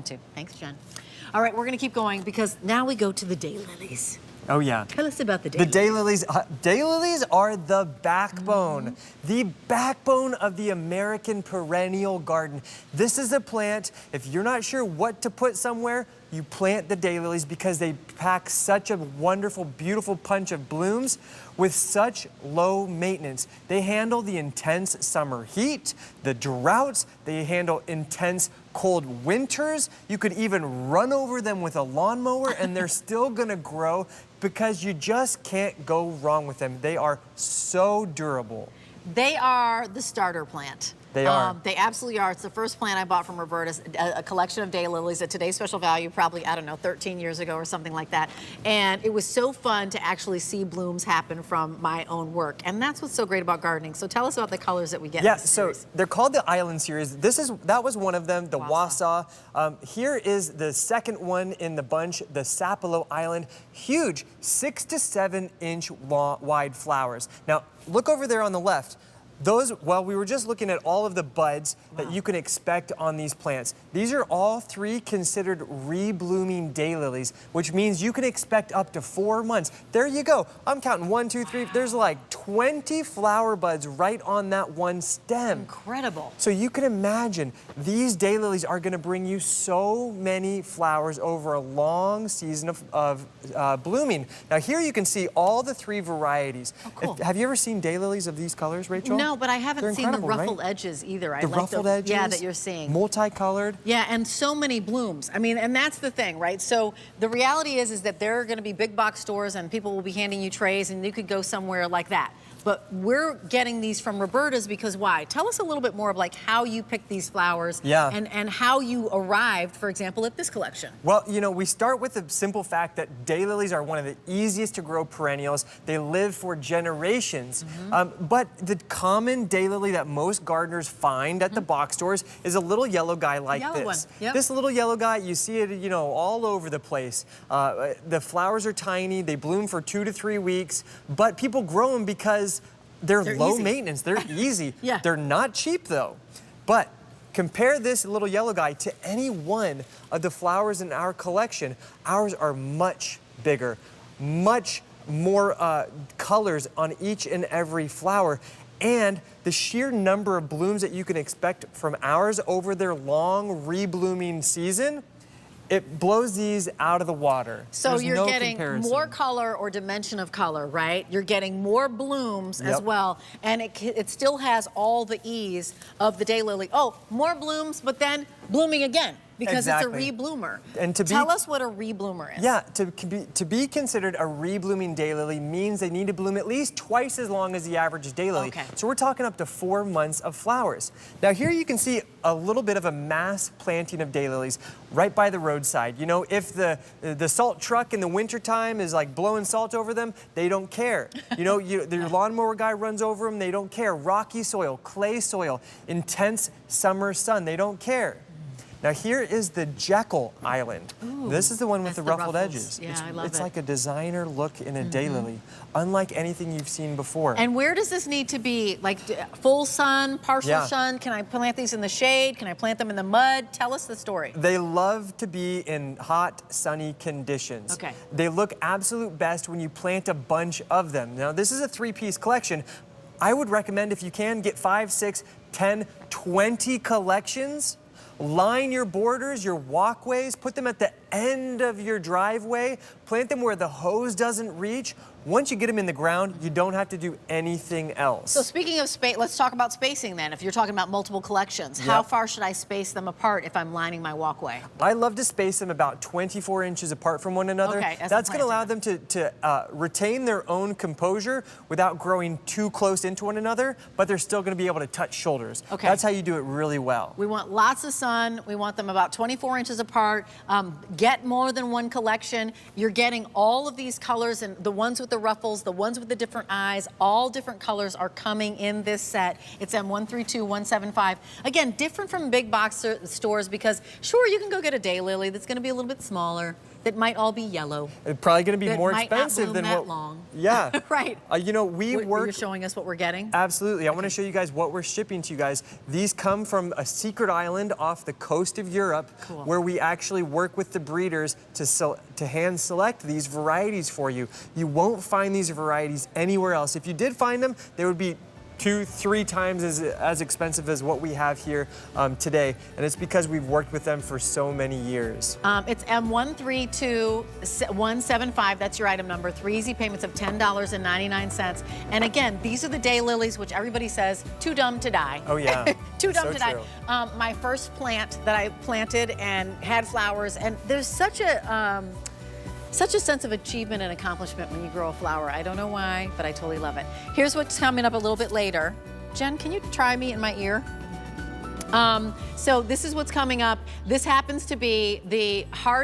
Too. Thanks, Jen. All right, we're going to keep going because now we go to the daylilies. Oh, yeah. Tell us about the daylilies. The daylilies. Daylilies are the backbone, the backbone of the American perennial garden. This is a plant, if you're not sure what to put somewhere, you plant the daylilies because they pack such a wonderful, beautiful punch of blooms with such low maintenance. They handle the intense summer heat, the droughts, they handle intense cold winters. You could even run over them with a lawnmower and they're still gonna grow because you just can't go wrong with them. They are so durable. They are the starter plant. They are. They absolutely are. It's the first plant I bought from Roberta, a collection of daylilies at today's special value, probably, I don't know, 13 years ago or something like that. And it was so fun to actually see blooms happen from my own work. And that's what's so great about gardening. So tell us about the colors that we get in this series. So they're called the Island Series. That was one of them, the Wausau. Here is the second one in the bunch, the Sapelo Island. Huge, 6 to 7 inch wide flowers. Now, look over there on the left. Well, we were just looking at all of the buds that you can expect on these plants. These are all three considered reblooming daylilies, which means you can expect up to 4 months. There you go. I'm counting 1, 2, 3. There's like 20 flower buds right on that one stem. Incredible. So you can imagine these daylilies are going to bring you so many flowers over a long season of blooming. Now here you can see all the 3 varieties. Oh, cool. Have you ever seen daylilies of these colors, Rachel? No, but I haven't seen the ruffled edges either. The ruffled edges? Yeah, that you're seeing. Multicolored. Yeah, and so many blooms. I mean, and that's the thing, right? So the reality is that there are going to be big box stores and people will be handing you trays and you could go somewhere like that. But we're getting these from Roberta's because why? Tell us a little bit more of like how you picked these flowers and how you arrived, for example, at this collection. Well, you know, we start with the simple fact that daylilies are one of the easiest to grow perennials. They live for generations. But the common daylily that most gardeners find at the box stores is a little yellow guy like this. This little yellow guy, you see it, you know, all over the place. The flowers are tiny. They bloom for 2 to 3 weeks, but people grow them because they're low maintenance. They're easy. They're not cheap though. But compare this little yellow guy to any one of the flowers in our collection. Ours are much bigger, much more colors on each and every flower. And the sheer number of blooms that you can expect from ours over their long reblooming season, it blows these out of the water. So There's you're no getting comparison. more color or dimension of color, right? You're getting more blooms as well. And it still has all the ease of the daylily. Oh, more blooms, but then blooming again. Because it's a rebloomer. And tell us what a rebloomer is. Yeah, to be considered a reblooming daylily means they need to bloom at least twice as long as the average daylily. So we're talking up to 4 months of flowers. Now here you can see a little bit of a mass planting of daylilies right by the roadside. You know, if the salt truck in the wintertime is like blowing salt over them, they don't care. You know, your lawnmower guy runs over them, they don't care. Rocky soil, clay soil, intense summer sun, they don't care. Now here is the Jekyll Island. This is the one with the ruffled edges. Yeah, I love it. It's like a designer look in a daylily, unlike anything you've seen before. And where does this need to be? Like full sun, partial sun? Can I plant these in the shade? Can I plant them in the mud? Tell us the story. They love to be in hot, sunny conditions. They look absolute best when you plant a bunch of them. Now this is a 3-piece collection. I would recommend if you can get 5, 6, 10, 20 collections. Line your borders, your walkways, put them at the end of your driveway, plant them where the hose doesn't reach. Once you get them in the ground, you don't have to do anything else. So speaking of space, let's talk about spacing then. If you're talking about multiple collections, how far should I space them apart if I'm lining my walkway? I love to space them about 24 inches apart from one another. That's going to allow them to retain their own composure without growing too close into one another, but they're still going to be able to touch shoulders. That's how you do it really well. We want lots of sun. We want them about 24 inches apart. Get more than one collection. You're getting all of these colors, and the ones with the ruffles, the ones with the different eyes, all different colors are coming in this set. It's M132175. Again, different from big box stores because sure, you can go get a daylily that's going to be a little bit smaller. that might all be yellow. It's probably going to be that more might expensive not bloom than that what. long. Yeah. Right. You know, we work. You're showing us what we're getting? Absolutely. I want to show you guys what we're shipping to you guys. These come from a secret island off the coast of Europe, Cool. where we actually work with the breeders to hand select these varieties for you. You won't find these varieties anywhere else. If you did find them, they would be 2-3 times as expensive as what we have here today, and it's because we've worked with them for so many years. It's M132175. That's your item number. 3 easy payments of $10.99. And again, these are the daylilies, which everybody says too dumb to die. Oh yeah, too dumb so to die. true. My first plant that I planted and had flowers, and there's such a sense of achievement and accomplishment when you grow a flower. I don't know why, but I totally love it. Here's what's coming up a little bit later. Jen, can you try me in my ear? So this is what's coming up. This happens to be the hardy